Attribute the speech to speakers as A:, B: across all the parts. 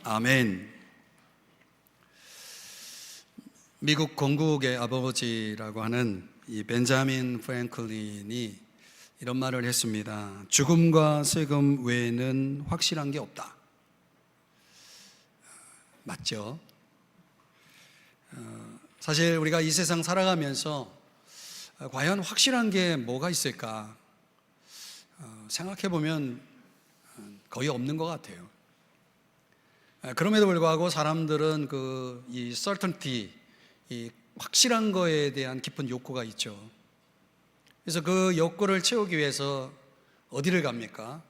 A: 아멘. 미국 건국의 아버지라고 하는 이 벤자민 프랭클린이 이런 말을 했습니다. 죽음과 세금 외에는 확실한 게 없다. 맞죠? 사실 우리가 이 세상 살아가면서 과연 확실한 게 뭐가 있을까 생각해 보면 거의 없는 것 같아요. 그럼에도 불구하고 사람들은 이 certainty, 이 확실한 거에 대한 깊은 욕구가 있죠. 그래서 그 욕구를 채우기 위해서 어디를 갑니까?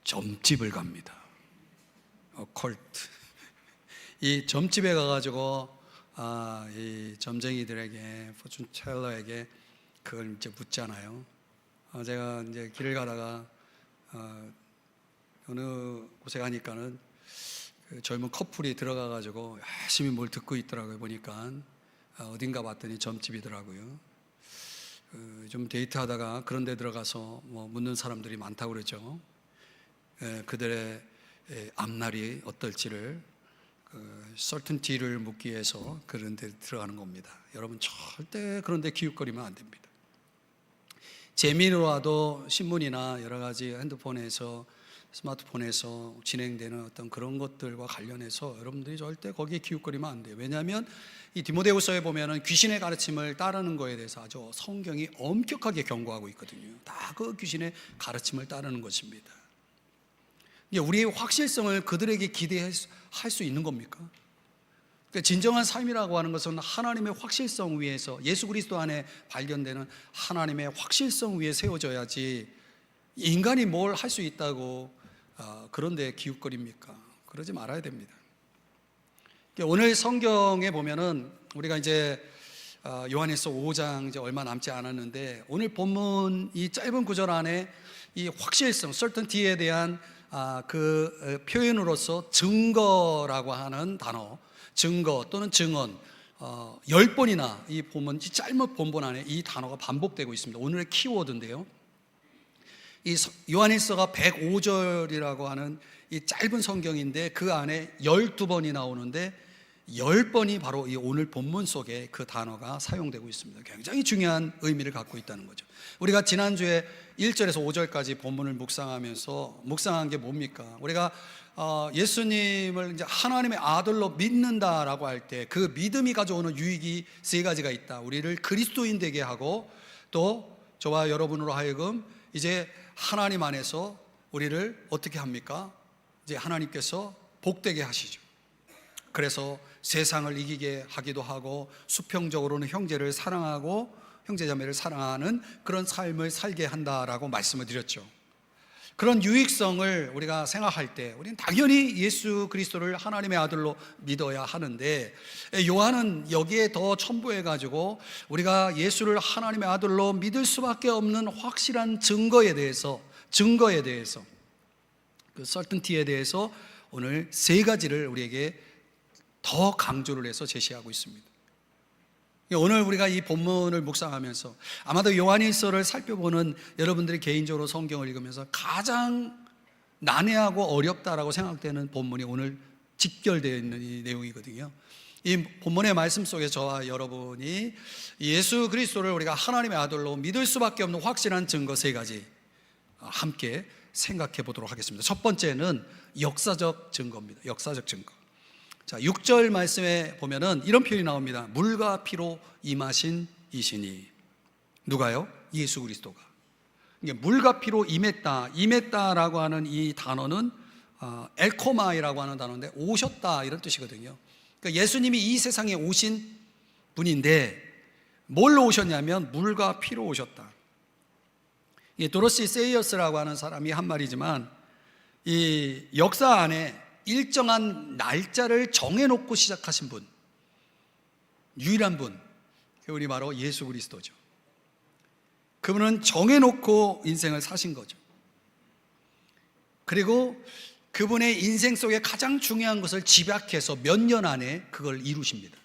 A: 점집을 갑니다. 컬트. 이 점집에 가가지고 이 점쟁이들에게, 포춘텔러에게 그걸 이제 묻잖아요. 제가 이제 길을 가다가 어느 곳에 가니까는 그 젊은 커플이 들어가가지고 열심히 뭘 듣고 있더라고요. 보니까 어딘가 봤더니 점집이더라고요. 좀 데이트하다가 그런 데 들어가서 뭐 묻는 사람들이 많다고 그러죠. 그들의 앞날이 어떨지를 certainty를 묻기 위해서 그런 데 들어가는 겁니다. 여러분 절대 그런 데 기웃거리면 안 됩니다. 재미로라도 신문이나 여러 가지 핸드폰에서, 스마트폰에서 진행되는 어떤 그런 것들과 관련해서 여러분들이 절대 거기에 기웃거리면 안 돼요. 왜냐하면 이 디모데후서에 보면은 귀신의 가르침을 따르는 거에 대해서 아주 성경이 엄격하게 경고하고 있거든요. 다 그 귀신의 가르침을 따르는 것입니다. 우리의 확실성을 그들에게 기대할 수 있는 겁니까? 그러니까 진정한 삶이라고 하는 것은 하나님의 확실성 위에서, 예수 그리스도 안에 발견되는 하나님의 확실성 위에 세워져야지 인간이 뭘 할 수 있다고 그런데 기웃거립니까? 그러지 말아야 됩니다. 오늘 성경에 보면은 우리가 이제 요한일서 5장 이제 얼마 남지 않았는데, 오늘 본문 이 짧은 구절 안에 이 확실성, certainty에 대한 그 표현으로서 증거라고 하는 단어, 증거 또는 증언 10번이나 이 본문, 이 짧은 본문 안에 이 단어가 반복되고 있습니다. 오늘의 키워드인데요, 이 요한일서가 105절이라고 하는 이 짧은 성경인데 그 안에 12번이 나오는데 10번이 바로 이 오늘 본문 속에 그 단어가 사용되고 있습니다. 굉장히 중요한 의미를 갖고 있다는 거죠. 우리가 지난주에 1절에서 5절까지 본문을 묵상한 게 뭡니까? 우리가 예수님을 이제 하나님의 아들로 믿는다라고 할 때 그 믿음이 가져오는 유익이 세 가지가 있다. 우리를 그리스도인 되게 하고, 또 저와 여러분으로 하여금 이제 하나님 안에서 우리를 어떻게 합니까? 이제 하나님께서 복되게 하시죠. 그래서 세상을 이기게 하기도 하고, 수평적으로는 형제를 사랑하고 형제자매를 사랑하는 그런 삶을 살게 한다라고 말씀을 드렸죠. 그런 유익성을 우리가 생각할 때 우리는 당연히 예수 그리스도를 하나님의 아들로 믿어야 하는데, 요한은 여기에 더 첨부해가지고 우리가 예수를 하나님의 아들로 믿을 수밖에 없는 확실한 증거에 대해서 그 certainty에 대해서 오늘 세 가지를 우리에게 더 강조를 해서 제시하고 있습니다. 오늘 우리가 이 본문을 묵상하면서 아마도 요한일서를 살펴보는 여러분들이 개인적으로 성경을 읽으면서 가장 난해하고 어렵다라고 생각되는 본문이 오늘 직결되어 있는 이 내용이거든요. 이 본문의 말씀 속에 저와 여러분이 예수 그리스도를 우리가 하나님의 아들로 믿을 수밖에 없는 확실한 증거 세 가지 함께 생각해 보도록 하겠습니다. 첫 번째는 역사적 증거입니다. 역사적 증거. 자, 6절 말씀에 보면은 이런 표현이 나옵니다. 물과 피로 임하신 이시니. 누가요? 예수 그리스도가. 물과 피로 임했다라고 하는 이 단어는 엘코마이라고 하는 단어인데 오셨다 이런 뜻이거든요. 그러니까 예수님이 이 세상에 오신 분인데 뭘로 오셨냐면 물과 피로 오셨다. 도로시 세이어스라고 하는 사람이 한 말이지만, 이 역사 안에 일정한 날짜를 정해놓고 시작하신 분, 유일한 분, 그분이 바로 예수 그리스도죠. 그분은 정해놓고 인생을 사신 거죠. 그리고 그분의 인생 속에 가장 중요한 것을 집약해서 몇 년 안에 그걸 이루십니다.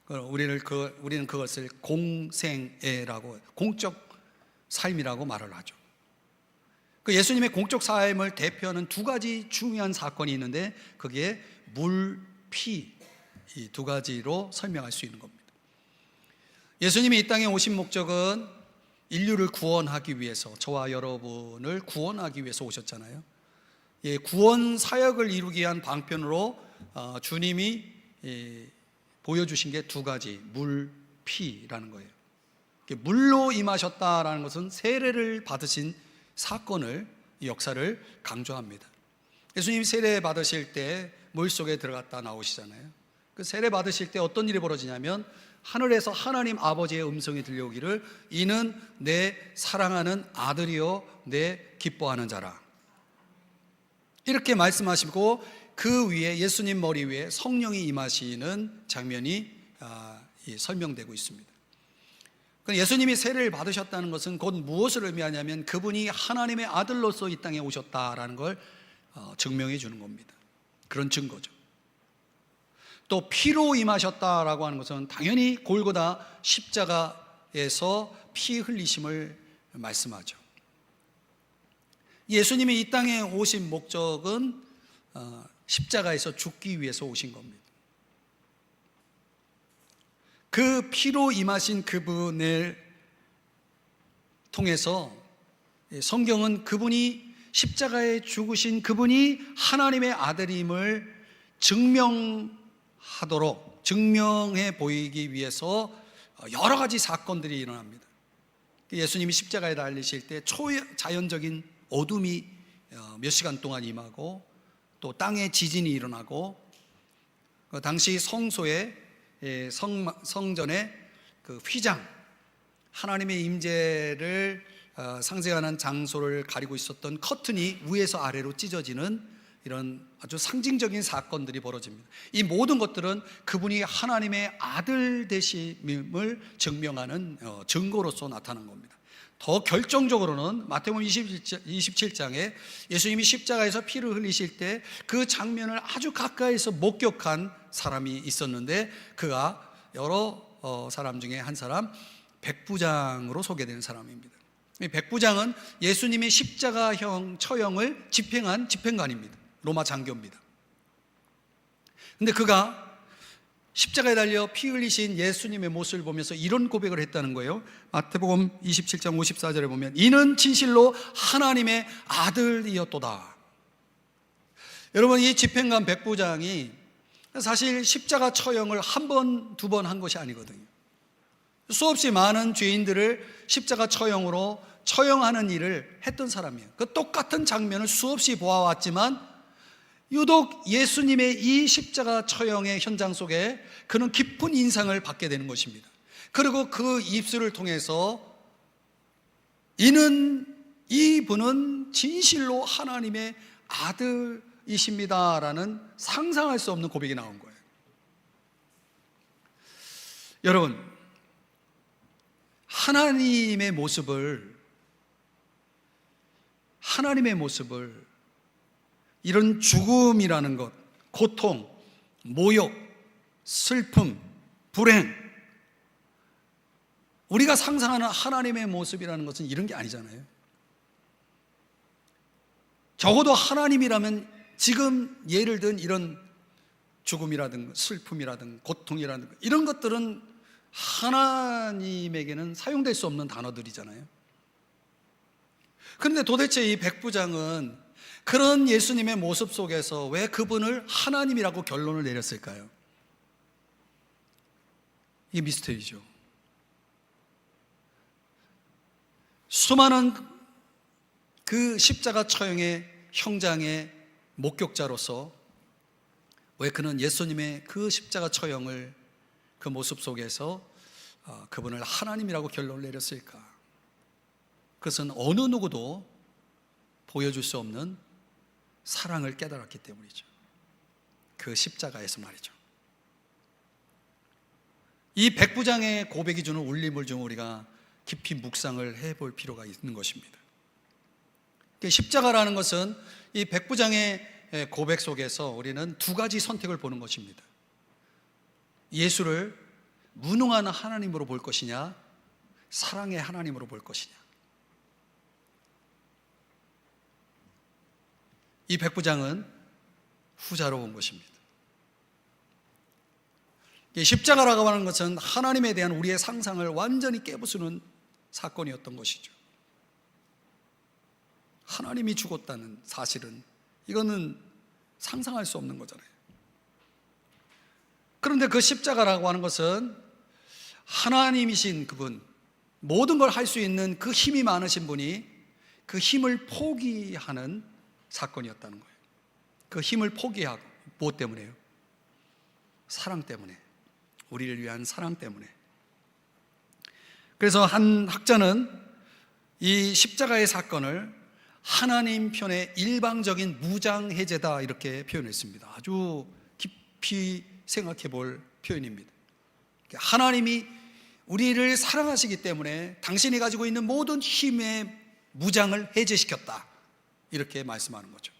A: 우리는 그것을 공생애라고, 공적 삶이라고 말을 하죠. 그 예수님의 공적 삶을 대표하는 두 가지 중요한 사건이 있는데 그게 물, 피, 이 두 가지로 설명할 수 있는 겁니다. 예수님이 이 땅에 오신 목적은 인류를 구원하기 위해서, 저와 여러분을 구원하기 위해서 오셨잖아요. 예, 구원 사역을 이루기 위한 방편으로 주님이 보여주신 게 두 가지, 물, 피라는 거예요. 물로 임하셨다라는 것은 세례를 받으신 사건을, 역사를 강조합니다. 예수님이 세례 받으실 때 물속에 들어갔다 나오시잖아요. 그 세례 받으실 때 어떤 일이 벌어지냐면 하늘에서 하나님 아버지의 음성이 들려오기를 이는 내 사랑하는 아들이요 내 기뻐하는 자라, 이렇게 말씀하시고 그 위에 예수님 머리 위에 성령이 임하시는 장면이 설명되고 있습니다. 예수님이 세례를 받으셨다는 것은 곧 무엇을 의미하냐면 그분이 하나님의 아들로서 이 땅에 오셨다라는 걸 증명해 주는 겁니다. 그런 증거죠. 또 피로 임하셨다라고 하는 것은 당연히 골고다 십자가에서 피 흘리심을 말씀하죠. 예수님이 이 땅에 오신 목적은 십자가에서 죽기 위해서 오신 겁니다. 그 피로 임하신 그분을 통해서 성경은 그분이 십자가에 죽으신 그분이 하나님의 아들임을 증명해 보이기 위해서 여러 가지 사건들이 일어납니다. 예수님이 십자가에 달리실 때 초자연적인 어둠이 몇 시간 동안 임하고 또 땅에 지진이 일어나고 그 당시 성소에 성전의 그 휘장, 하나님의 임재를 상징하는 장소를 가리고 있었던 커튼이 위에서 아래로 찢어지는 이런 아주 상징적인 사건들이 벌어집니다. 이 모든 것들은 그분이 하나님의 아들 되심을 증명하는 증거로서 나타난 겁니다. 더 결정적으로는 마태복음 27장에 예수님이 십자가에서 피를 흘리실 때 그 장면을 아주 가까이서 목격한 사람이 있었는데 그가 여러 사람 중에 한 사람, 백부장으로 소개되는 사람입니다. 이 백부장은 예수님의 십자가형 처형을 집행한 집행관입니다. 로마 장교입니다. 근데 그가 십자가에 달려 피 흘리신 예수님의 모습을 보면서 이런 고백을 했다는 거예요. 마태복음 27장 54절에 보면 이는 진실로 하나님의 아들이었도다. 여러분, 이 집행관 백부장이 사실 십자가 처형을 한 번, 두 번 한 것이 아니거든요. 수없이 많은 죄인들을 십자가 처형으로 처형하는 일을 했던 사람이에요. 그 똑같은 장면을 수없이 보아왔지만 유독 예수님의 이 십자가 처형의 현장 속에 그는 깊은 인상을 받게 되는 것입니다. 그리고 그 입술을 통해서 이분은 진실로 하나님의 아들이십니다라는 상상할 수 없는 고백이 나온 거예요. 여러분, 하나님의 모습을 이런 죽음이라는 것, 고통, 모욕, 슬픔, 불행, 우리가 상상하는 하나님의 모습이라는 것은 이런 게 아니잖아요. 적어도 하나님이라면 지금 예를 든 이런 죽음이라든가 슬픔이라든가 고통이라든가 이런 것들은 하나님에게는 사용될 수 없는 단어들이잖아요. 그런데 도대체 이 백부장은 그런 예수님의 모습 속에서 왜 그분을 하나님이라고 결론을 내렸을까요? 이게 미스터리죠. 수많은 그 십자가 처형의 형장의 목격자로서 왜 그는 예수님의 그 십자가 처형을 그 모습 속에서 그분을 하나님이라고 결론을 내렸을까? 그것은 어느 누구도 보여줄 수 없는 사랑을 깨달았기 때문이죠. 그 십자가에서 말이죠. 이 백부장의 고백이 주는 울림을 좀 우리가 깊이 묵상을 해볼 필요가 있는 것입니다. 십자가라는 것은 이 백부장의 고백 속에서 우리는 두 가지 선택을 보는 것입니다. 예수를 무능한 하나님으로 볼 것이냐, 사랑의 하나님으로 볼 것이냐. 이 백부장은 후자로 본 것입니다. 십자가라고 하는 것은 하나님에 대한 우리의 상상을 완전히 깨부수는 사건이었던 것이죠. 하나님이 죽었다는 사실은 이거는 상상할 수 없는 거잖아요. 그런데 그 십자가라고 하는 것은 하나님이신 그분, 모든 걸 할 수 있는 그 힘이 많으신 분이 그 힘을 포기하는 사건이었다는 거예요. 그 힘을 포기하고, 무엇 때문에요? 사랑 때문에, 우리를 위한 사랑 때문에. 그래서 한 학자는 이 십자가의 사건을 하나님 편의 일방적인 무장해제다 이렇게 표현했습니다. 아주 깊이 생각해 볼 표현입니다. 하나님이 우리를 사랑하시기 때문에 당신이 가지고 있는 모든 힘의 무장을 해제시켰다, 이렇게 말씀하는 거죠.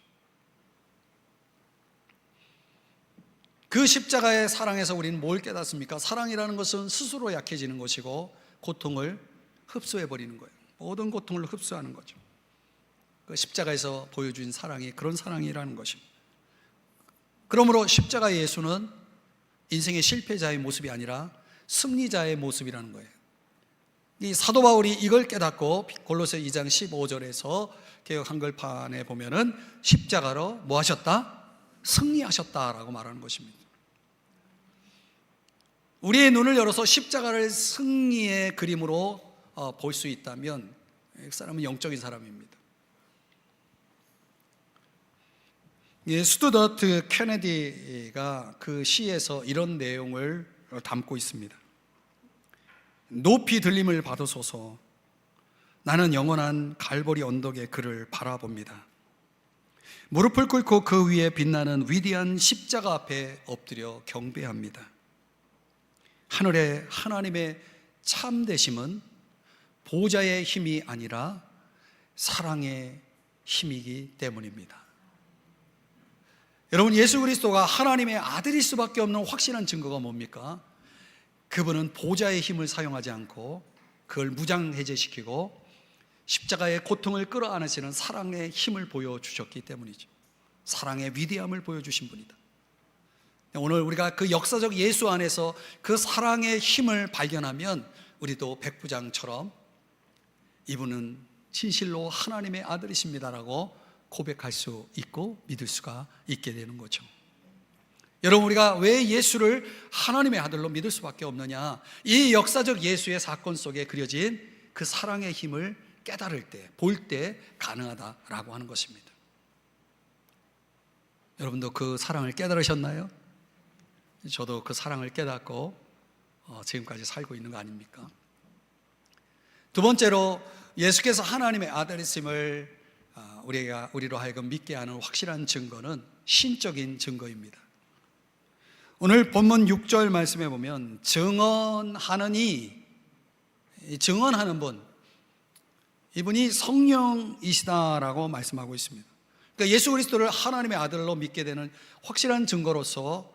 A: 그 십자가의 사랑에서 우리는 뭘 깨닫습니까? 사랑이라는 것은 스스로 약해지는 것이고 고통을 흡수해버리는 거예요. 모든 고통을 흡수하는 거죠. 그 십자가에서 보여준 사랑이 그런 사랑이라는 것입니다. 그러므로 십자가의 예수는 인생의 실패자의 모습이 아니라 승리자의 모습이라는 거예요. 이 사도 바울이 이걸 깨닫고 골로새 2장 15절에서 개역 한글판에 보면은 십자가로 뭐 하셨다? 승리하셨다라고 말하는 것입니다. 우리의 눈을 열어서 십자가를 승리의 그림으로 볼 수 있다면 이 사람은 영적인 사람입니다. 스튜어트 케네디가 그 시에서 이런 내용을 담고 있습니다. 높이 들림을 받으소서. 나는 영원한 갈보리 언덕의 그를 바라봅니다. 무릎을 꿇고 그 위에 빛나는 위대한 십자가 앞에 엎드려 경배합니다. 하늘의 하나님의 참되심은 보좌의 힘이 아니라 사랑의 힘이기 때문입니다. 여러분, 예수 그리스도가 하나님의 아들일 수밖에 없는 확실한 증거가 뭡니까? 그분은 보좌의 힘을 사용하지 않고 그걸 무장해제시키고 십자가의 고통을 끌어안으시는 사랑의 힘을 보여주셨기 때문이죠. 사랑의 위대함을 보여주신 분이다. 오늘 우리가 그 역사적 예수 안에서 그 사랑의 힘을 발견하면 우리도 백부장처럼 이분은 진실로 하나님의 아들이십니다라고 고백할 수 있고 믿을 수가 있게 되는 거죠. 여러분, 우리가 왜 예수를 하나님의 아들로 믿을 수밖에 없느냐? 이 역사적 예수의 사건 속에 그려진 그 사랑의 힘을 깨달을 때, 볼 때 가능하다라고 하는 것입니다. 여러분도 그 사랑을 깨달으셨나요? 저도 그 사랑을 깨닫고 지금까지 살고 있는 거 아닙니까? 두 번째로, 예수께서 하나님의 아들이심을 우리로 하여금 믿게 하는 확실한 증거는 신적인 증거입니다. 오늘 본문 6절 말씀에 보면 증언하느니, 증언하는 분, 이분이 성령이시다라고 말씀하고 있습니다. 그러니까 예수 그리스도를 하나님의 아들로 믿게 되는 확실한 증거로서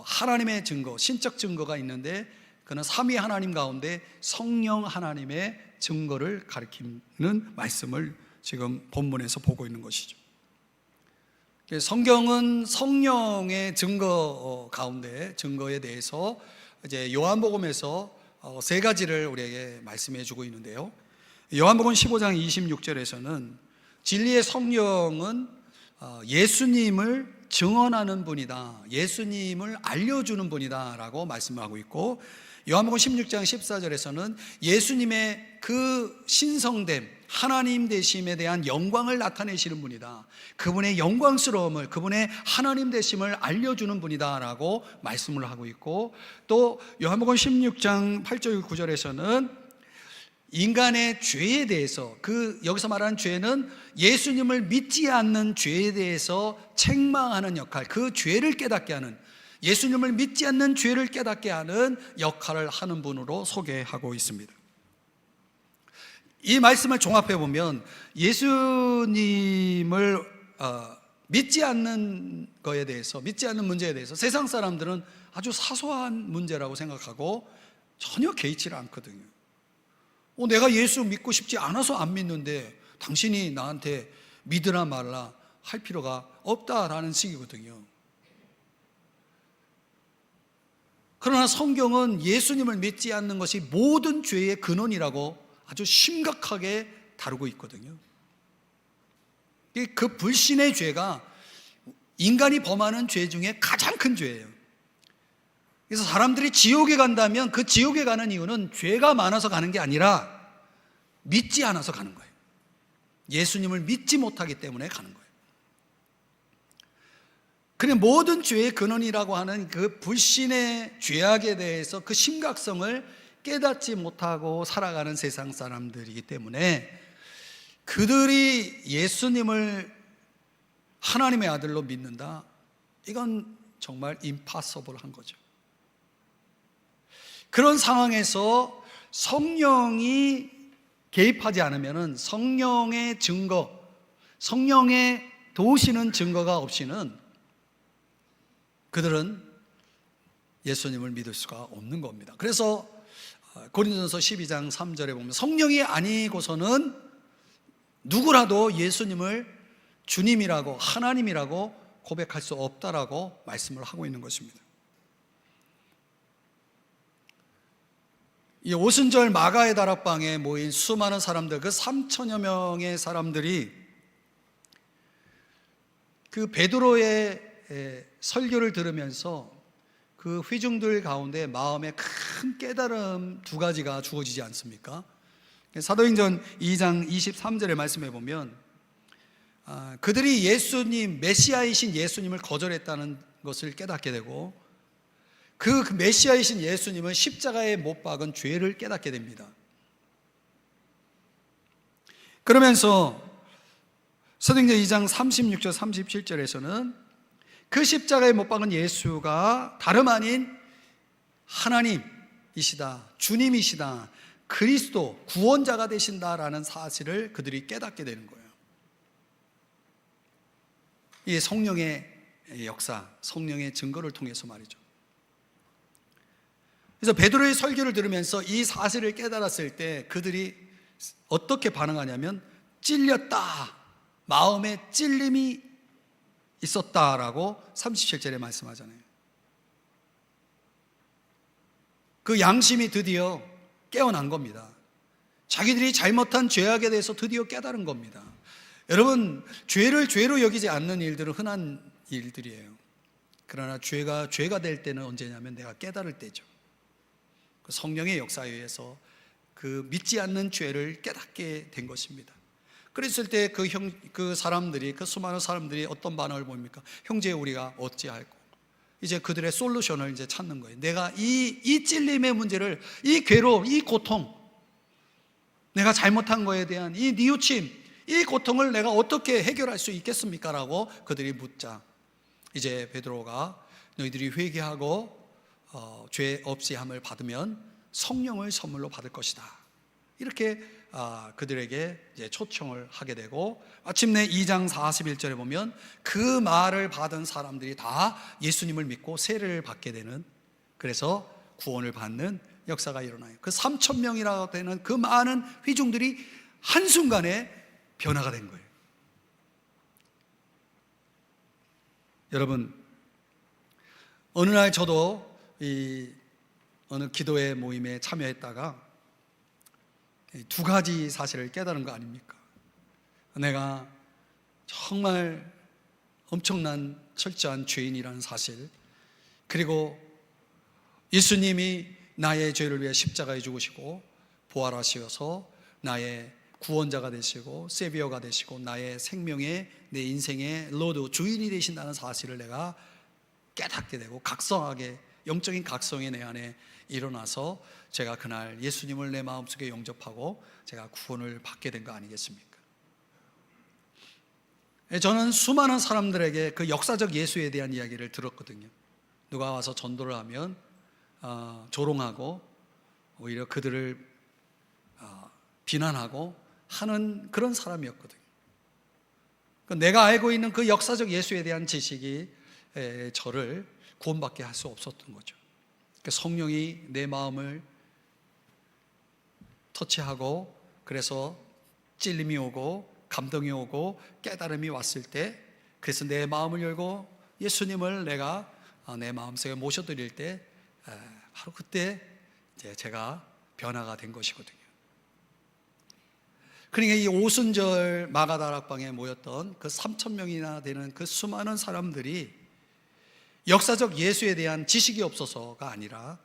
A: 하나님의 증거, 신적 증거가 있는데 그는 삼위 하나님 가운데 성령 하나님의 증거를 가리키는 말씀을 지금 본문에서 보고 있는 것이죠. 성경은 성령의 증거 가운데 증거에 대해서 이제 요한복음에서 세 가지를 우리에게 말씀해 주고 있는데요. 요한복음 15장 26절에서는 진리의 성령은 예수님을 증언하는 분이다, 예수님을 알려주는 분이다 라고 말씀하고 있고, 요한복음 16장 14절에서는 예수님의 그 신성됨, 하나님 되심에 대한 영광을 나타내시는 분이다, 그분의 영광스러움을, 그분의 하나님 되심을 알려주는 분이다 라고 말씀을 하고 있고, 또 요한복음 16장 8절 9절에서는 인간의 죄에 대해서, 여기서 말하는 죄는 예수님을 믿지 않는 죄에 대해서 책망하는 역할, 그 죄를 깨닫게 하는, 예수님을 믿지 않는 죄를 깨닫게 하는 역할을 하는 분으로 소개하고 있습니다. 이 말씀을 종합해 보면 예수님을 믿지 않는 거에 대해서, 믿지 않는 문제에 대해서 세상 사람들은 아주 사소한 문제라고 생각하고 전혀 개의치를 않거든요. 내가 예수 믿고 싶지 않아서 안 믿는데 당신이 나한테 믿으라 말라, 할 필요가 없다라는 식이거든요. 그러나 성경은 예수님을 믿지 않는 것이 모든 죄의 근원이라고 아주 심각하게 다루고 있거든요. 그 불신의 죄가 인간이 범하는 죄 중에 가장 큰 죄예요. 그래서 사람들이 지옥에 간다면 그 지옥에 가는 이유는 죄가 많아서 가는 게 아니라 믿지 않아서 가는 거예요. 예수님을 믿지 못하기 때문에 가는 거예요. 그냥 모든 죄의 근원이라고 하는 그 불신의 죄악에 대해서 그 심각성을 깨닫지 못하고 살아가는 세상 사람들이기 때문에 그들이 예수님을 하나님의 아들로 믿는다? 이건 정말 impossible한 거죠. 그런 상황에서 성령이 개입하지 않으면 성령의 증거, 성령의 도우시는 증거가 없이는 그들은 예수님을 믿을 수가 없는 겁니다. 그래서 고린도전서 12장 3절에 보면 성령이 아니고서는 누구라도 예수님을 주님이라고 하나님이라고 고백할 수 없다라고 말씀을 하고 있는 것입니다. 이 오순절 마가의 다락방에 모인 수많은 사람들, 그 3천여 명의 사람들이 그 베드로의 설교를 들으면서 그 회중들 가운데 마음에 큰 깨달음 두 가지가 주어지지 않습니까? 사도행전 2장 23절의 말씀에 보면 그들이 예수님, 메시아이신 예수님을 거절했다는 것을 깨닫게 되고 그 메시아이신 예수님은 십자가에 못 박은 죄를 깨닫게 됩니다. 그러면서 사도행전 2장 36절 37절에서는 그 십자가에 못 박은 예수가 다름 아닌 하나님이시다, 주님이시다, 그리스도, 구원자가 되신다라는 사실을 그들이 깨닫게 되는 거예요. 이 성령의 역사, 성령의 증거를 통해서 말이죠. 그래서 베드로의 설교를 들으면서 이 사실을 깨달았을 때 그들이 어떻게 반응하냐면 찔렸다, 마음에 찔림이 있었다라고 37절에 말씀하잖아요. 그 양심이 드디어 깨어난 겁니다. 자기들이 잘못한 죄악에 대해서 드디어 깨달은 겁니다. 여러분, 죄를 죄로 여기지 않는 일들은 흔한 일들이에요. 그러나 죄가 될 때는 언제냐면 내가 깨달을 때죠. 그 성령의 역사에 의해서 그 믿지 않는 죄를 깨닫게 된 것입니다. 그랬을 때 그 사람들이, 그 수많은 사람들이 어떤 반응을 보입니까? 형제, 우리가 어찌할꼬? 이제 그들의 솔루션을 이제 찾는 거예요. 내가 이 찔림의 문제를, 이 괴로움, 이 고통, 내가 잘못한 거에 대한 이 뉘우침, 이 고통을 내가 어떻게 해결할 수 있겠습니까? 라고 그들이 묻자 이제 베드로가 너희들이 회개하고 죄 없이 함을 받으면 성령을 선물로 받을 것이다, 이렇게 그들에게 이제 초청을 하게 되고 마침내 2장 41절에 보면 그 말을 받은 사람들이 다 예수님을 믿고 세례를 받게 되는, 그래서 구원을 받는 역사가 일어나요. 그 3천 명이라고 되는 그 많은 회중들이 한순간에 변화가 된 거예요. 여러분, 어느 날 저도 어느 기도회 모임에 참여했다가 두 가지 사실을 깨달은 거 아닙니까? 내가 정말 엄청난 철저한 죄인이라는 사실, 그리고 예수님이 나의 죄를 위해 십자가에 죽으시고 부활하셔서 나의 구원자가 되시고 세비어가 되시고 나의 생명의, 내 인생의 로드, 주인이 되신다는 사실을 내가 깨닫게 되고 각성하게, 영적인 각성이 내 안에 일어나서 제가 그날 예수님을 내 마음속에 영접하고 제가 구원을 받게 된 거 아니겠습니까? 저는 수많은 사람들에게 그 역사적 예수에 대한 이야기를 들었거든요. 누가 와서 전도를 하면 조롱하고 오히려 그들을 비난하고 하는 그런 사람이었거든요. 내가 알고 있는 그 역사적 예수에 대한 지식이 저를 구원받게 할 수 없었던 거죠. 성령이 내 마음을 터치하고 그래서 찔림이 오고 감동이 오고 깨달음이 왔을 때 그래서 내 마음을 열고 예수님을 내가 내 마음속에 모셔드릴 때 바로 그때 이제 제가 변화가 된 것이거든요. 그러니까 이 오순절 마가다락방에 모였던 그 3,000명이나 되는 그 수많은 사람들이 역사적 예수에 대한 지식이 없어서가 아니라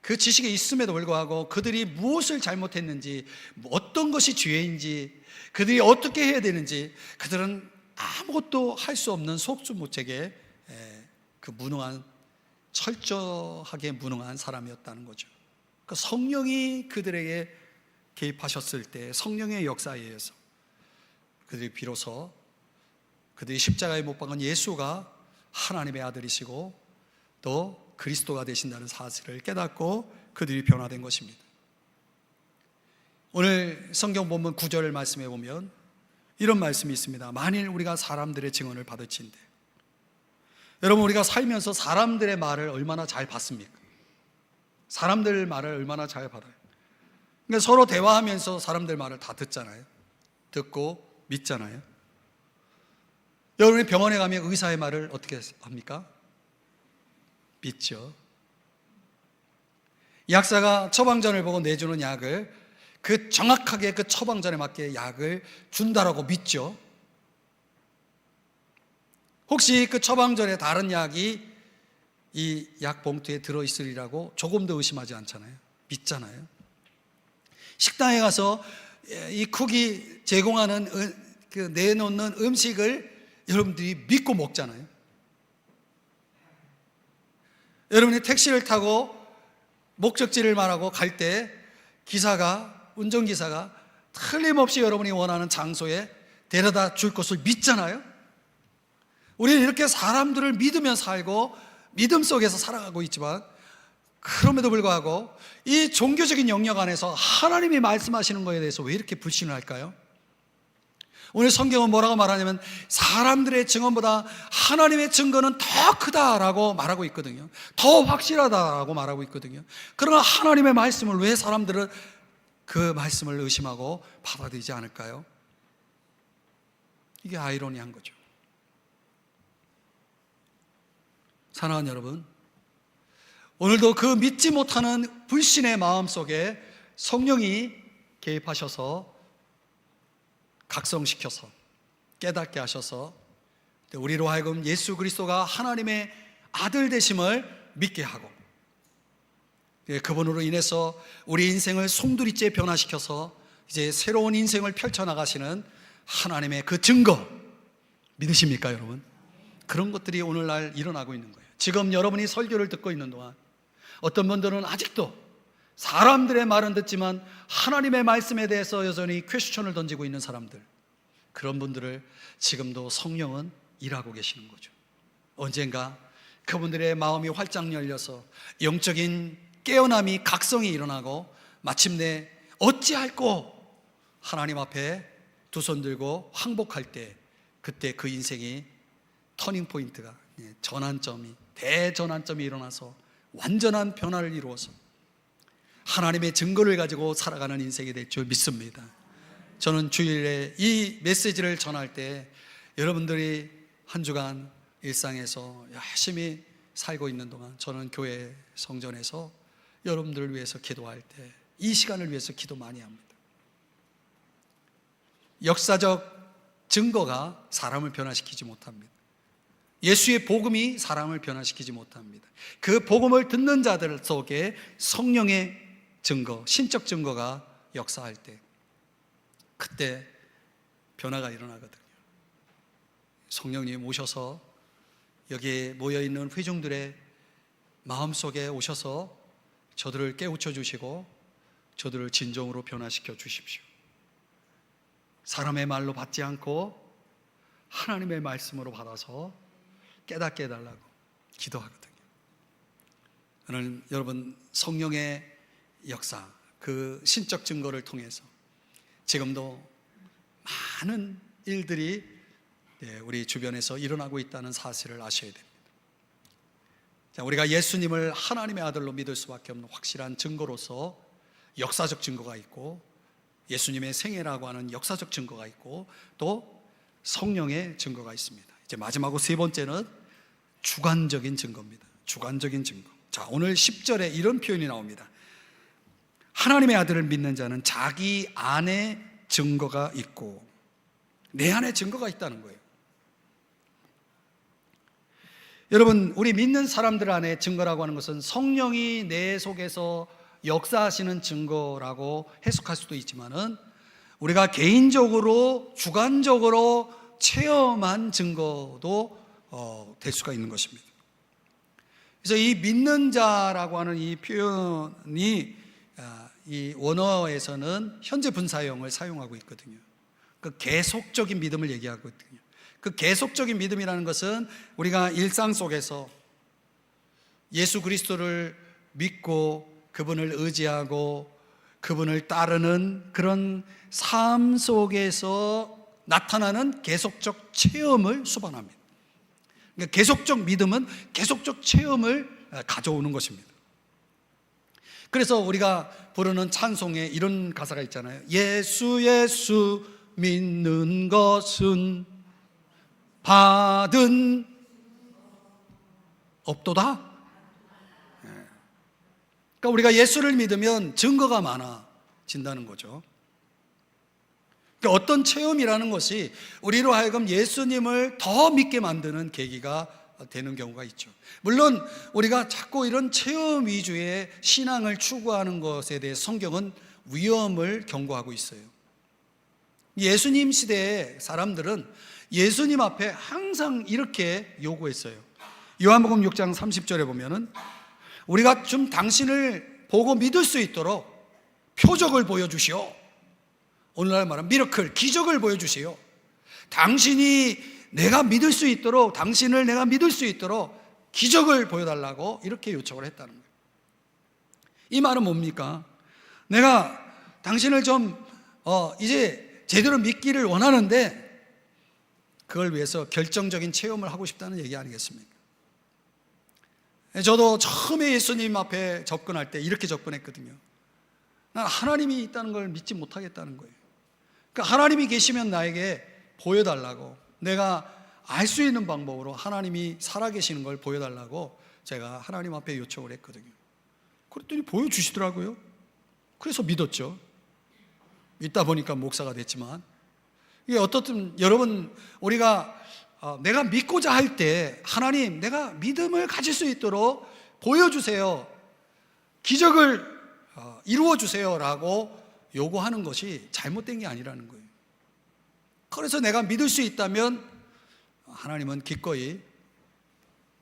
A: 그 지식이 있음에도 불구하고 그들이 무엇을 잘못했는지, 어떤 것이 죄인지, 그들이 어떻게 해야 되는지 그들은 아무것도 할 수 없는 속수무책의 그 무능한, 철저하게 무능한 사람이었다는 거죠. 그 성령이 그들에게 개입하셨을 때 성령의 역사에 의해서 그들이 비로소 그들이 십자가에 못 박은 예수가 하나님의 아들이시고 또 그리스도가 되신다는 사실을 깨닫고 그들이 변화된 것입니다. 오늘 성경 본문 9절 말씀에 보면 이런 말씀이 있습니다. 만일 우리가 사람들의 증언을 받을진대. 여러분, 우리가 살면서 사람들의 말을 얼마나 잘 받습니까? 사람들 말을 얼마나 잘 받아요? 그러니까 서로 대화하면서 사람들 말을 다 듣잖아요. 듣고 믿잖아요. 여러분이 병원에 가면 의사의 말을 어떻게 합니까? 믿죠. 약사가 처방전을 보고 내주는 약을 그 정확하게 그 처방전에 맞게 약을 준다라고 믿죠. 혹시 그 처방전에 다른 약이 이 약 봉투에 들어있으리라고 조금도 의심하지 않잖아요. 믿잖아요. 식당에 가서 이 쿡이 제공하는 그 내놓는 음식을 여러분들이 믿고 먹잖아요. 여러분이 택시를 타고 목적지를 말하고 갈 때 운전기사가 틀림없이 여러분이 원하는 장소에 데려다 줄 것을 믿잖아요. 우리는 이렇게 사람들을 믿으며 살고 믿음 속에서 살아가고 있지만 그럼에도 불구하고 이 종교적인 영역 안에서 하나님이 말씀하시는 것에 대해서 왜 이렇게 불신을 할까요? 오늘 성경은 뭐라고 말하냐면 사람들의 증언보다 하나님의 증거는 더 크다라고 말하고 있거든요. 더 확실하다라고 말하고 있거든요. 그러나 하나님의 말씀을 왜 사람들은 그 말씀을 의심하고 받아들이지 않을까요? 이게 아이러니한 거죠. 사랑하는 여러분, 오늘도 그 믿지 못하는 불신의 마음 속에 성령이 개입하셔서 각성시켜서 깨닫게 하셔서 우리로 하여금 예수 그리스도가 하나님의 아들 되심을 믿게 하고 그분으로 인해서 우리 인생을 송두리째 변화시켜서 이제 새로운 인생을 펼쳐나가시는 하나님의 그 증거 믿으십니까 여러분? 그런 것들이 오늘날 일어나고 있는 거예요. 지금 여러분이 설교를 듣고 있는 동안 어떤 분들은 아직도 사람들의 말은 듣지만 하나님의 말씀에 대해서 여전히 퀘스천을 던지고 있는 사람들, 그런 분들을 지금도 성령은 일하고 계시는 거죠. 언젠가 그분들의 마음이 활짝 열려서 영적인 깨어남이, 각성이 일어나고 마침내 어찌할꼬 하나님 앞에 두 손 들고 항복할 때, 그때 그 인생이 터닝 포인트가, 전환점이, 대전환점이 일어나서 완전한 변화를 이루어서 하나님의 증거를 가지고 살아가는 인생이 될 줄 믿습니다. 저는 주일에 이 메시지를 전할 때 여러분들이 한 주간 일상에서 열심히 살고 있는 동안 저는 교회 성전에서 여러분들을 위해서 기도할 때 이 시간을 위해서 기도 많이 합니다. 역사적 증거가 사람을 변화시키지 못합니다. 예수의 복음이 사람을 변화시키지 못합니다. 그 복음을 듣는 자들 속에 성령의 증거, 신적 증거가 역사할 때, 그때 변화가 일어나거든요. 성령님 오셔서 여기에 모여있는 회중들의 마음속에 오셔서 저들을 깨우쳐 주시고 저들을 진정으로 변화시켜 주십시오. 사람의 말로 받지 않고 하나님의 말씀으로 받아서 깨닫게 해달라고 기도하거든요. 저는 여러분 성령의 역사, 그 신적 증거를 통해서 지금도 많은 일들이 우리 주변에서 일어나고 있다는 사실을 아셔야 됩니다. 우리가 예수님을 하나님의 아들로 믿을 수밖에 없는 확실한 증거로서 역사적 증거가 있고, 예수님의 생애라고 하는 역사적 증거가 있고, 또 성령의 증거가 있습니다. 이제 마지막으로 세 번째는 주관적인 증거입니다. 주관적인 증거. 자, 오늘 10절에 이런 표현이 나옵니다. 하나님의 아들을 믿는 자는 자기 안에 증거가 있고, 내 안에 증거가 있다는 거예요. 여러분, 우리 믿는 사람들 안에 증거라고 하는 것은 성령이 내 속에서 역사하시는 증거라고 해석할 수도 있지만은, 우리가 개인적으로 주관적으로 체험한 증거도 될 수가 있는 것입니다. 그래서 이 믿는 자라고 하는 이 표현이 이 원어에서는 현재 분사형을 사용하고 있거든요. 그 계속적인 믿음을 얘기하거든요. 그 계속적인 믿음이라는 것은 우리가 일상 속에서 예수 그리스도를 믿고 그분을 의지하고 그분을 따르는 그런 삶 속에서 나타나는 계속적 체험을 수반합니다. 그러니까 계속적 믿음은 계속적 체험을 가져오는 것입니다. 그래서 우리가 부르는 찬송에 이런 가사가 있잖아요. 예수 예수 믿는 것은 받은 없도다. 그러니까 우리가 예수를 믿으면 증거가 많아진다는 거죠. 그러니까 어떤 체험이라는 것이 우리로 하여금 예수님을 더 믿게 만드는 계기가 되는 경우가 있죠. 물론 우리가 자꾸 이런 체험 위주의 신앙을 추구하는 것에 대해 성경은 위험을 경고하고 있어요. 예수님 시대의 사람들은 예수님 앞에 항상 이렇게 요구했어요. 요한복음 6장 30절에 보면은 우리가 좀 당신을 보고 믿을 수 있도록 표적을 보여주시오. 오늘날 말하면 미러클, 기적을 보여주시오. 당신이 내가 믿을 수 있도록, 당신을 내가 믿을 수 있도록 기적을 보여달라고 이렇게 요청을 했다는 거예요. 이 말은 뭡니까? 내가 당신을 좀 이제 제대로 믿기를 원하는데 그걸 위해서 결정적인 체험을 하고 싶다는 얘기 아니겠습니까? 저도 처음에 예수님 앞에 접근할 때 이렇게 접근했거든요. 난 하나님이 있다는 걸 믿지 못하겠다는 거예요. 그러니까 하나님이 계시면 나에게 보여달라고, 내가 알 수 있는 방법으로 하나님이 살아계시는 걸 보여달라고 제가 하나님 앞에 요청을 했거든요. 그랬더니 보여주시더라고요. 그래서 믿었죠. 믿다 보니까 목사가 됐지만, 이게 어떻든 여러분, 우리가 내가 믿고자 할 때 하나님, 내가 믿음을 가질 수 있도록 보여주세요, 기적을 이루어 주세요 라고 요구하는 것이 잘못된 게 아니라는 거예요. 그래서 내가 믿을 수 있다면 하나님은 기꺼이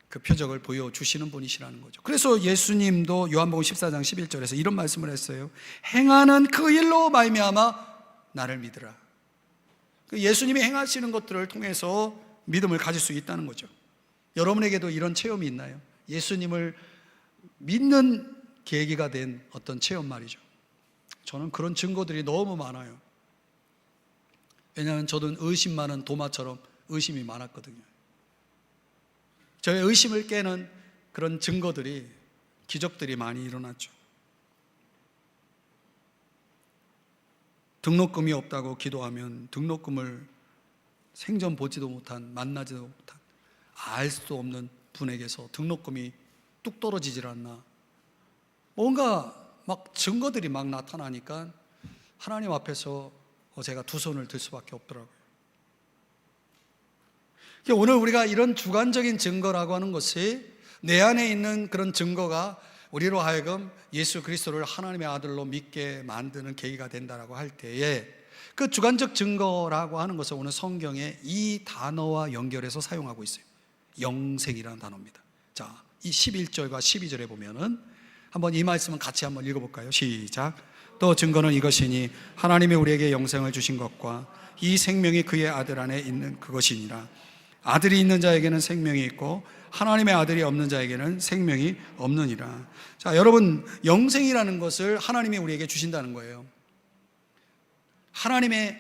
A: 그 표적을 보여주시는 분이시라는 거죠. 그래서 예수님도 요한복음 14장 11절에서 이런 말씀을 했어요. 행하는 그 일로 말미암아 나를 믿으라. 예수님이 행하시는 것들을 통해서 믿음을 가질 수 있다는 거죠. 여러분에게도 이런 체험이 있나요? 예수님을 믿는 계기가 된 어떤 체험 말이죠. 저는 그런 증거들이 너무 많아요. 왜냐하면 저도 의심 많은 도마처럼 의심이 많았거든요. 저의 의심을 깨는 그런 증거들이, 기적들이 많이 일어났죠. 등록금이 없다고 기도하면 등록금을 생전 보지도 못한, 만나지도 못한, 알 수도 없는 분에게서 등록금이 뚝 떨어지질 않나. 뭔가 막 증거들이 막 나타나니까 하나님 앞에서 제가 두 손을 들 수밖에 없더라고요. 오늘 우리가 이런 주관적인 증거라고 하는 것이, 내 안에 있는 그런 증거가 우리로 하여금 예수 그리스도를 하나님의 아들로 믿게 만드는 계기가 된다라고 할 때에, 그 주관적 증거라고 하는 것을 오늘 성경에 이 단어와 연결해서 사용하고 있어요. 영생이라는 단어입니다. 자, 이 11절과 12절에 보면은 한번 이 말씀은 같이 한번 읽어볼까요? 시작. 또 증거는 이것이니 하나님이 우리에게 영생을 주신 것과 이 생명이 그의 아들 안에 있는 그것이니라. 아들이 있는 자에게는 생명이 있고 하나님의 아들이 없는 자에게는 생명이 없느니라. 자, 여러분, 영생이라는 것을 하나님이 우리에게 주신다는 거예요. 하나님의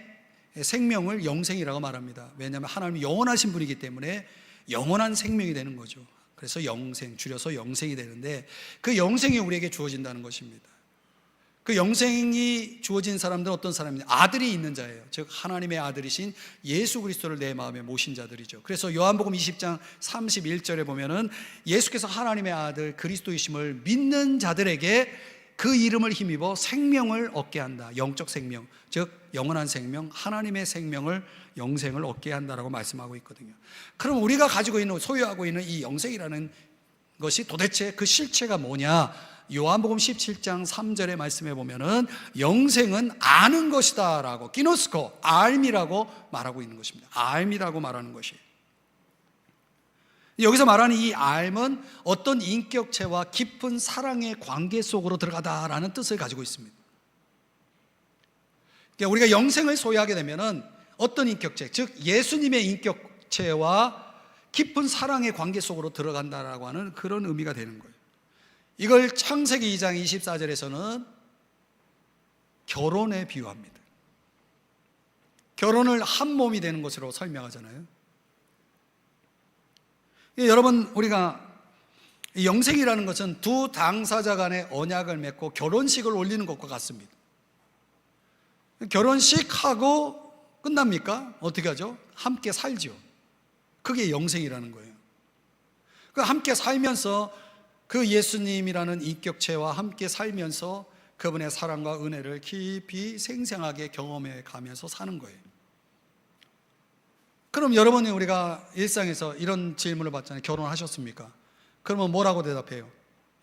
A: 생명을 영생이라고 말합니다. 왜냐하면 하나님이 영원하신 분이기 때문에 영원한 생명이 되는 거죠. 그래서 영생, 줄여서 영생이 되는데, 그 영생이 우리에게 주어진다는 것입니다. 그 영생이 주어진 사람들은 어떤 사람이냐? 아들이 있는 자예요. 즉 하나님의 아들이신 예수 그리스도를 내 마음에 모신 자들이죠. 그래서 요한복음 20장 31절에 보면은 예수께서 하나님의 아들 그리스도이심을 믿는 자들에게 그 이름을 힘입어 생명을 얻게 한다. 영적 생명, 즉 영원한 생명, 하나님의 생명을, 영생을 얻게 한다라고 말씀하고 있거든요. 그럼 우리가 가지고 있는, 소유하고 있는 이 영생이라는 것이 도대체 그 실체가 뭐냐? 요한복음 17장 3절의 말씀에 보면은 영생은 아는 것이다 라고, 기노스코, 알미라고 말하고 있는 것입니다. 알미라고 말하는 것이에요. 여기서 말하는 이 알은 어떤 인격체와 깊은 사랑의 관계 속으로 들어가다라는 뜻을 가지고 있습니다. 그러니까 우리가 영생을 소유하게 되면은 어떤 인격체, 즉 예수님의 인격체와 깊은 사랑의 관계 속으로 들어간다라고 하는 그런 의미가 되는 거예요. 이걸 창세기 2장 24절에서는 결혼에 비유합니다. 결혼을 한 몸이 되는 것으로 설명하잖아요. 여러분, 우리가 영생이라는 것은 두 당사자 간의 언약을 맺고 결혼식을 올리는 것과 같습니다. 결혼식하고 끝납니까? 어떻게 하죠? 함께 살죠. 그게 영생이라는 거예요. 함께 살면서 그 예수님이라는 인격체와 함께 살면서 그분의 사랑과 은혜를 깊이 생생하게 경험해 가면서 사는 거예요. 그럼 여러분이, 우리가 일상에서 이런 질문을 받잖아요. 결혼하셨습니까? 그러면 뭐라고 대답해요?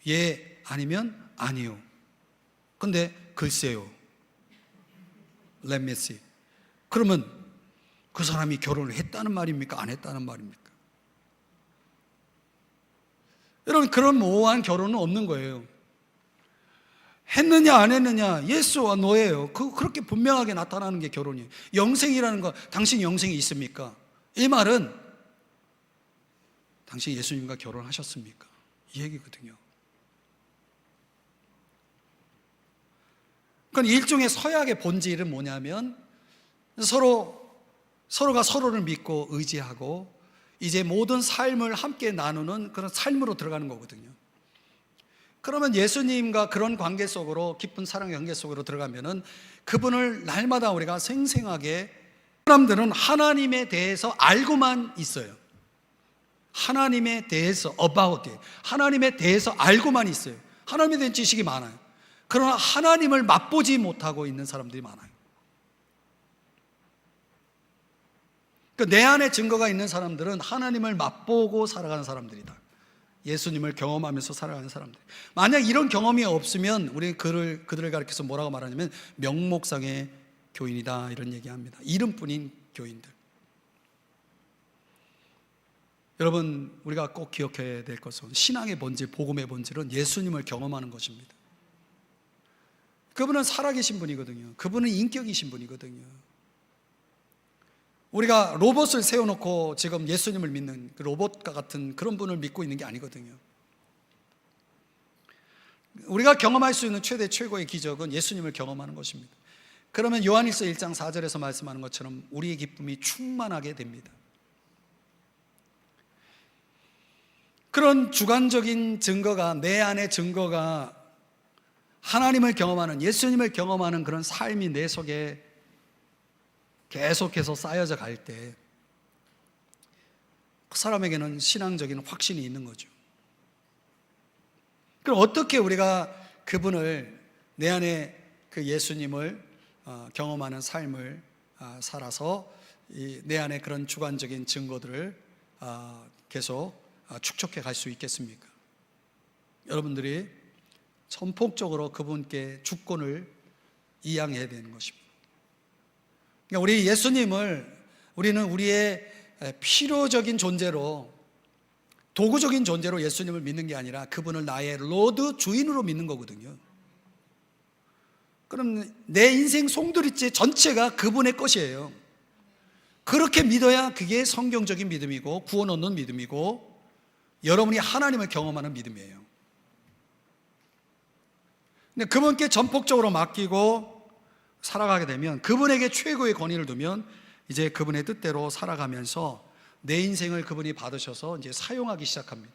A: 예, 아니면 아니요. 근데 글쎄요, let me see. 그러면 그 사람이 결혼을 했다는 말입니까? 안 했다는 말입니까? 여러분, 그런 모호한 결혼은 없는 거예요. 했느냐 안 했느냐, 예스와 노예요. 그렇게 분명하게 나타나는 게 결혼이에요. 영생이라는 거, 당신 영생이 있습니까? 이 말은 당신 예수님과 결혼하셨습니까? 이 얘기거든요. 그건 일종의 서약의 본질은 뭐냐면 서로가 서로를 믿고 의지하고 이제 모든 삶을 함께 나누는 그런 삶으로 들어가는 거거든요. 그러면 예수님과 그런 관계 속으로, 깊은 사랑의 관계 속으로 들어가면은 그분을 날마다 우리가 생생하게, 사람들은 하나님에 대해서 알고만 있어요. 하나님에 대해서, about it, 하나님에 대해서 알고만 있어요. 하나님에 대한 지식이 많아요. 그러나 하나님을 맛보지 못하고 있는 사람들이 많아요. 내 안에 증거가 있는 사람들은 하나님을 맛보고 살아가는 사람들이다. 예수님을 경험하면서 살아가는 사람들. 만약 이런 경험이 없으면 우리 그들을 가리켜서 뭐라고 말하냐면 명목상의 교인이다, 이런 얘기합니다. 이름뿐인 교인들. 여러분, 우리가 꼭 기억해야 될 것은 신앙의 본질, 복음의 본질은 예수님을 경험하는 것입니다. 그분은 살아계신 분이거든요. 그분은 인격이신 분이거든요. 우리가 로봇을 세워놓고 지금 예수님을 믿는 그 로봇과 같은 그런 분을 믿고 있는 게 아니거든요. 우리가 경험할 수 있는 최고의 기적은 예수님을 경험하는 것입니다. 그러면 요한일서 1장 4절에서 말씀하는 것처럼 우리의 기쁨이 충만하게 됩니다. 그런 주관적인 증거가, 내 안의 증거가 하나님을 경험하는, 예수님을 경험하는 그런 삶이 내 속에 계속해서 쌓여져 갈 때 그 사람에게는 신앙적인 확신이 있는 거죠. 그럼 어떻게 우리가 그분을, 내 안에 그 예수님을 경험하는 삶을 살아서 내 안에 그런 주관적인 증거들을 계속 축적해 갈 수 있겠습니까? 여러분들이 전폭적으로 그분께 주권을 이양해야 되는 것입니다. 그러니까 우리 예수님을, 우리는 우리의 필요적인 존재로, 도구적인 존재로 예수님을 믿는 게 아니라 그분을 나의 로드, 주인으로 믿는 거거든요. 그럼 내 인생 송두리째 전체가 그분의 것이에요. 그렇게 믿어야 그게 성경적인 믿음이고 구원 얻는 믿음이고 여러분이 하나님을 경험하는 믿음이에요. 근데 그분께 전폭적으로 맡기고 살아가게 되면, 그분에게 최고의 권위를 두면 이제 그분의 뜻대로 살아가면서 내 인생을 그분이 받으셔서 이제 사용하기 시작합니다.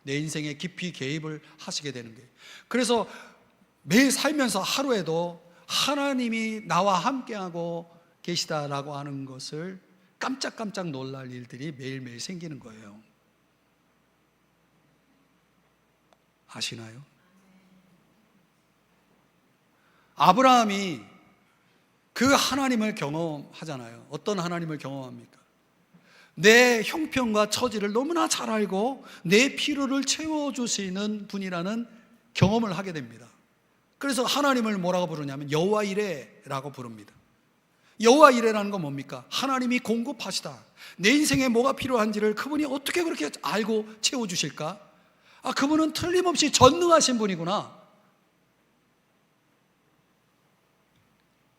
A: 내 인생에 깊이 개입을 하시게 되는 거예요. 그래서 매일 살면서 하루에도 하나님이 나와 함께하고 계시다라고 하는 것을 깜짝깜짝 놀랄 일들이 매일매일 생기는 거예요. 아시나요? 아브라함이 그 하나님을 경험하잖아요. 어떤 하나님을 경험합니까? 내 형편과 처지를 너무나 잘 알고 내 필요를 채워주시는 분이라는 경험을 하게 됩니다. 그래서 하나님을 뭐라고 부르냐면 여호와 이레라고 부릅니다. 여호와 이레라는 건 뭡니까? 하나님이 공급하시다. 내 인생에 뭐가 필요한지를 그분이 어떻게 그렇게 알고 채워주실까? 그분은 틀림없이 전능하신 분이구나.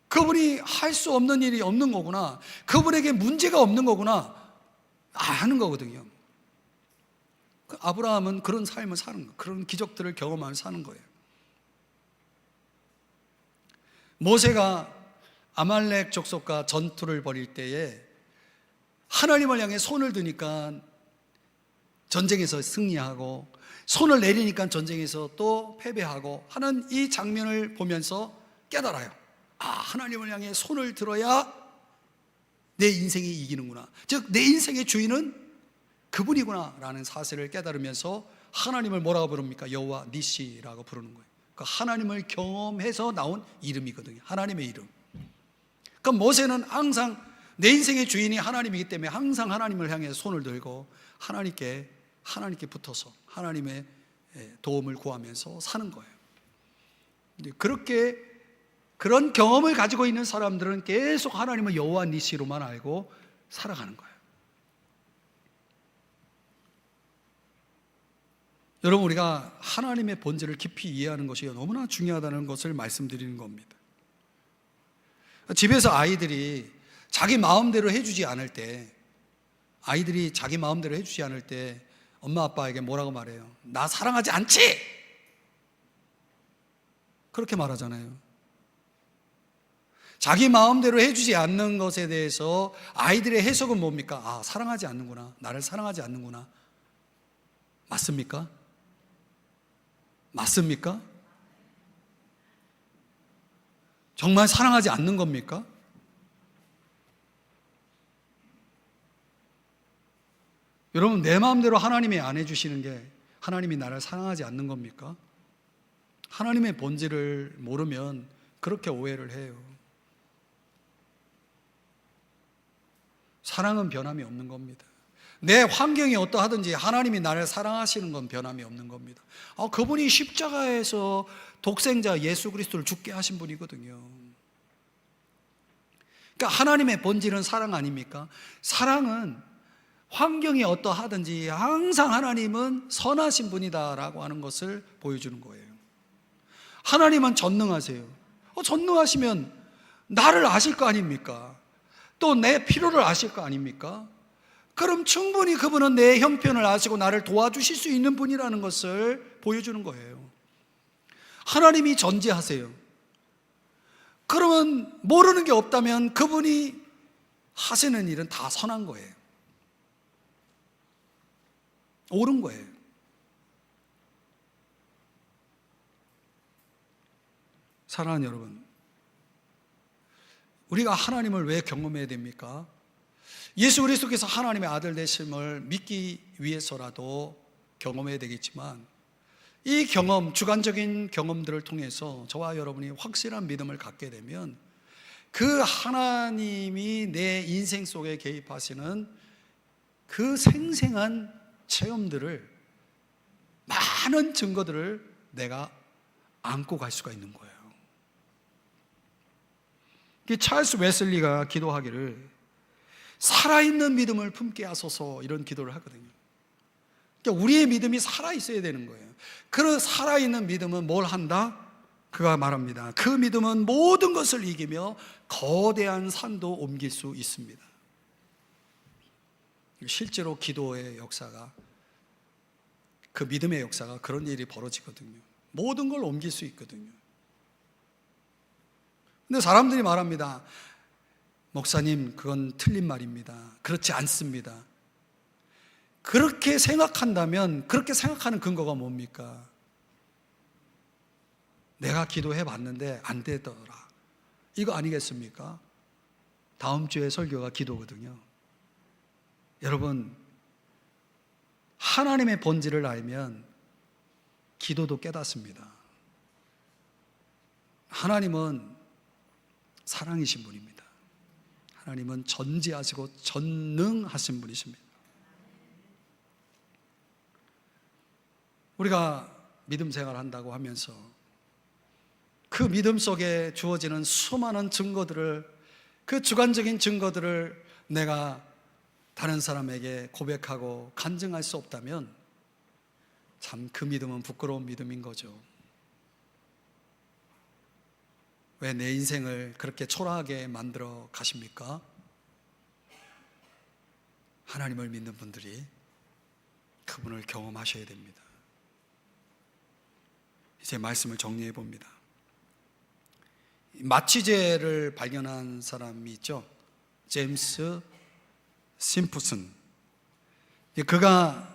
A: 그분이 할 수 없는 일이 없는 거구나. 그분에게 문제가 없는 거구나 하는 거거든요. 아브라함은 그런 삶을 사는 거예요. 그런 기적들을 경험하며 사는 거예요. 모세가 아말렉 족속과 전투를 벌일 때에 하나님을 향해 손을 드니까 전쟁에서 승리하고, 손을 내리니까 전쟁에서 또 패배하고 하는 이 장면을 보면서 깨달아요. 하나님을 향해 손을 들어야 내 인생이 이기는구나. 즉 내 인생의 주인은 그분이구나 라는 사실을 깨달으면서 하나님을 뭐라고 부릅니까? 여호와 니시라고 부르는 거예요. 그 하나님을 경험해서 나온 이름이거든요. 하나님의 이름. 그럼 모세는 항상 내 인생의 주인이 하나님이기 때문에 항상 하나님을 향해 손을 들고 하나님께 붙어서 하나님의 도움을 구하면서 사는 거예요. 그런 경험을 가지고 있는 사람들은 계속 하나님을 여호와 니시로만 알고 살아가는 거예요. 여러분, 우리가 하나님의 본질을 깊이 이해하는 것이 너무나 중요하다는 것을 말씀드리는 겁니다. 집에서 아이들이 자기 마음대로 해주지 않을 때, 엄마 아빠에게 뭐라고 말해요? 나 사랑하지 않지? 그렇게 말하잖아요. 자기 마음대로 해주지 않는 것에 대해서 아이들의 해석은 뭡니까? 사랑하지 않는구나. 나를 사랑하지 않는구나. 맞습니까? 맞습니까? 정말 사랑하지 않는 겁니까? 여러분, 내 마음대로 하나님이 안 해주시는 게 하나님이 나를 사랑하지 않는 겁니까? 하나님의 본질을 모르면 그렇게 오해를 해요. 사랑은 변함이 없는 겁니다. 내 환경이 어떠하든지 하나님이 나를 사랑하시는 건 변함이 없는 겁니다. 그분이 십자가에서 독생자 예수 그리스도를 죽게 하신 분이거든요. 그러니까 하나님의 본질은 사랑 아닙니까? 사랑은 환경이 어떠하든지 항상 하나님은 선하신 분이다라고 하는 것을 보여주는 거예요. 하나님은 전능하세요. 전능하시면 나를 아실 거 아닙니까? 또 내 필요를 아실 거 아닙니까? 그럼 충분히 그분은 내 형편을 아시고 나를 도와주실 수 있는 분이라는 것을 보여주는 거예요. 하나님이 전지하세요. 그러면 모르는 게 없다면 그분이 하시는 일은 다 선한 거예요. 옳은 거예요. 사랑하는 여러분, 우리가 하나님을 왜 경험해야 됩니까? 예수 그리스도께서 하나님의 아들 되심을 믿기 위해서라도 경험해야 되겠지만, 이 경험, 주관적인 경험들을 통해서 저와 여러분이 확실한 믿음을 갖게 되면 그 하나님이 내 인생 속에 개입하시는 그 생생한 체험들을, 많은 증거들을 내가 안고 갈 수가 있는 거예요. 찰스 웨슬리가 기도하기를 살아있는 믿음을 품게 하소서, 이런 기도를 하거든요. 그러니까 우리의 믿음이 살아있어야 되는 거예요. 그 살아있는 믿음은 뭘 한다? 그가 말합니다. 그 믿음은 모든 것을 이기며 거대한 산도 옮길 수 있습니다. 실제로 기도의 역사가, 그 믿음의 역사가 그런 일이 벌어지거든요. 모든 걸 옮길 수 있거든요. 근데 사람들이 말합니다. 목사님, 그건 틀린 말입니다. 그렇지 않습니다. 그렇게 생각한다면 그렇게 생각하는 근거가 뭡니까? 내가 기도해 봤는데 안 되더라. 이거 아니겠습니까? 다음 주에 설교가 기도거든요. 여러분, 하나님의 본질을 알면 기도도 깨닫습니다. 하나님은 사랑이신 분입니다. 하나님은 전지하시고 전능하신 분이십니다. 우리가 믿음 생활한다고 하면서 그 믿음 속에 주어지는 수많은 증거들을, 그 주관적인 증거들을 내가 다른 사람에게 고백하고 간증할 수 없다면 참 그 믿음은 부끄러운 믿음인 거죠. 왜 내 인생을 그렇게 초라하게 만들어 가십니까? 하나님을 믿는 분들이 그분을 경험하셔야 됩니다. 이제 말씀을 정리해 봅니다. 마취제를 발견한 사람이 있죠. 제임스 심프슨. 그가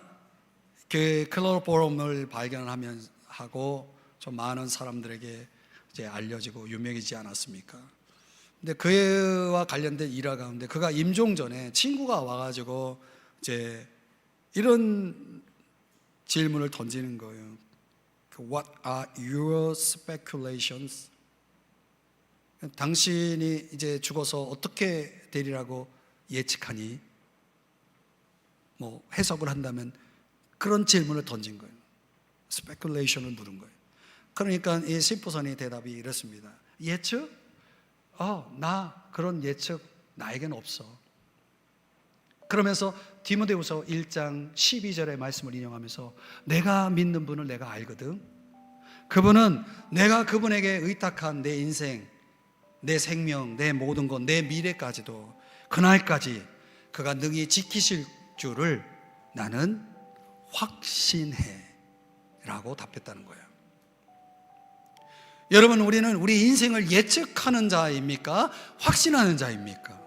A: 그 클로로폼을 발견하고 좀 많은 사람들에게 이제 알려지고 유명해지지 않았습니까? 근데 그와 관련된 일화 가운데 그가 임종 전에 친구가 와가지고 이제 이런 질문을 던지는 거예요. What are your speculations? 당신이 이제 죽어서 어떻게 되리라고 예측하니? 뭐 해석을 한다면 그런 질문을 던진 거예요. speculation을 물은 거예요. 그러니까 이 심프선의 대답이 이렇습니다. 예측? 나 그런 예측 나에게는 없어. 그러면서 디모데후서 1장 12절의 말씀을 인용하면서 내가 믿는 분을 내가 알거든. 그분은 내가 그분에게 의탁한 내 인생, 내 생명, 내 모든 것, 내 미래까지도 그날까지 그가 능히 지키실 줄을 나는 확신해 라고 답했다는 거예요. 여러분, 우리는 우리 인생을 예측하는 자입니까? 확신하는 자입니까?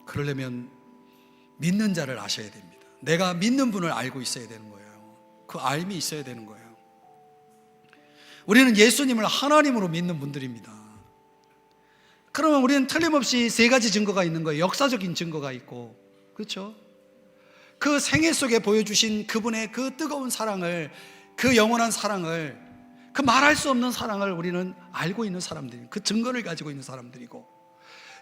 A: 그러려면 믿는 자를 아셔야 됩니다. 내가 믿는 분을 알고 있어야 되는 거예요. 그 알미 있어야 되는 거예요. 우리는 예수님을 하나님으로 믿는 분들입니다. 그러면 우리는 틀림없이 세 가지 증거가 있는 거예요. 역사적인 증거가 있고, 그렇죠? 그 생애 속에 보여주신 그분의 그 뜨거운 사랑을, 그 영원한 사랑을, 그 말할 수 없는 사랑을 우리는 알고 있는 사람들이, 그 증거를 가지고 있는 사람들이고,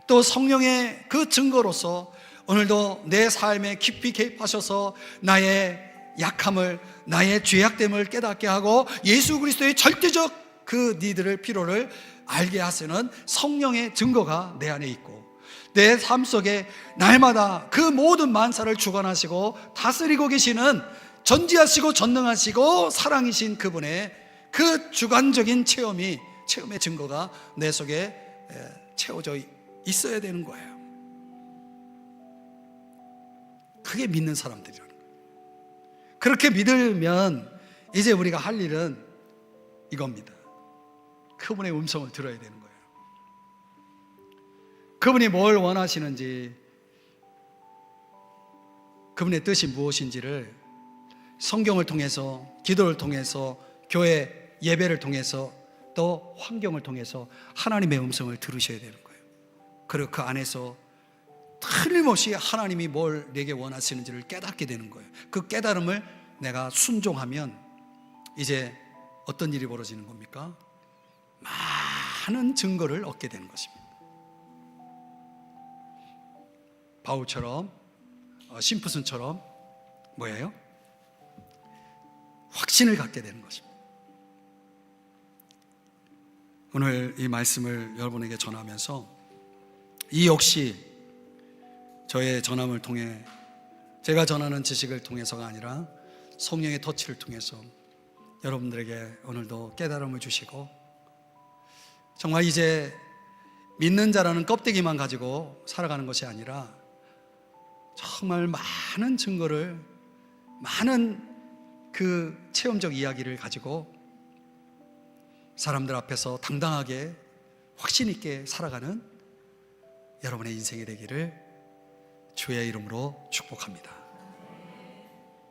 A: 또 성령의 그 증거로서 오늘도 내 삶에 깊이 개입하셔서 나의 약함을, 나의 죄악됨을 깨닫게 하고 예수 그리스도의 절대적 그 니들을 필요를 알게 하시는 성령의 증거가 내 안에 있고, 내 삶 속에 날마다 그 모든 만사를 주관하시고 다스리고 계시는 전지하시고 전능하시고 사랑이신 그분의 그 주관적인 체험의 증거가 내 속에 채워져 있어야 되는 거예요. 그게 믿는 사람들이라는 거예요. 그렇게 믿으면 이제 우리가 할 일은 이겁니다. 그분의 음성을 들어야 되는 거예요. 그분이 뭘 원하시는지, 그분의 뜻이 무엇인지를 성경을 통해서, 기도를 통해서, 교회 예배를 통해서, 또 환경을 통해서 하나님의 음성을 들으셔야 되는 거예요. 그리고 그 안에서 틀림없이 하나님이 뭘 내게 원하시는지를 깨닫게 되는 거예요. 그 깨달음을 내가 순종하면 이제 어떤 일이 벌어지는 겁니까? 많은 증거를 얻게 되는 것입니다. 바울처럼, 심프슨처럼 뭐예요? 확신을 갖게 되는 것입니다. 오늘 이 말씀을 여러분에게 전하면서 이 역시 저의 전함을 통해, 제가 전하는 지식을 통해서가 아니라 성령의 터치를 통해서 여러분들에게 오늘도 깨달음을 주시고, 정말 이제 믿는 자라는 껍데기만 가지고 살아가는 것이 아니라 정말 많은 증거를, 많은 그 체험적 이야기를 가지고 사람들 앞에서 당당하게 확신 있게 살아가는 여러분의 인생이 되기를 주의 이름으로 축복합니다.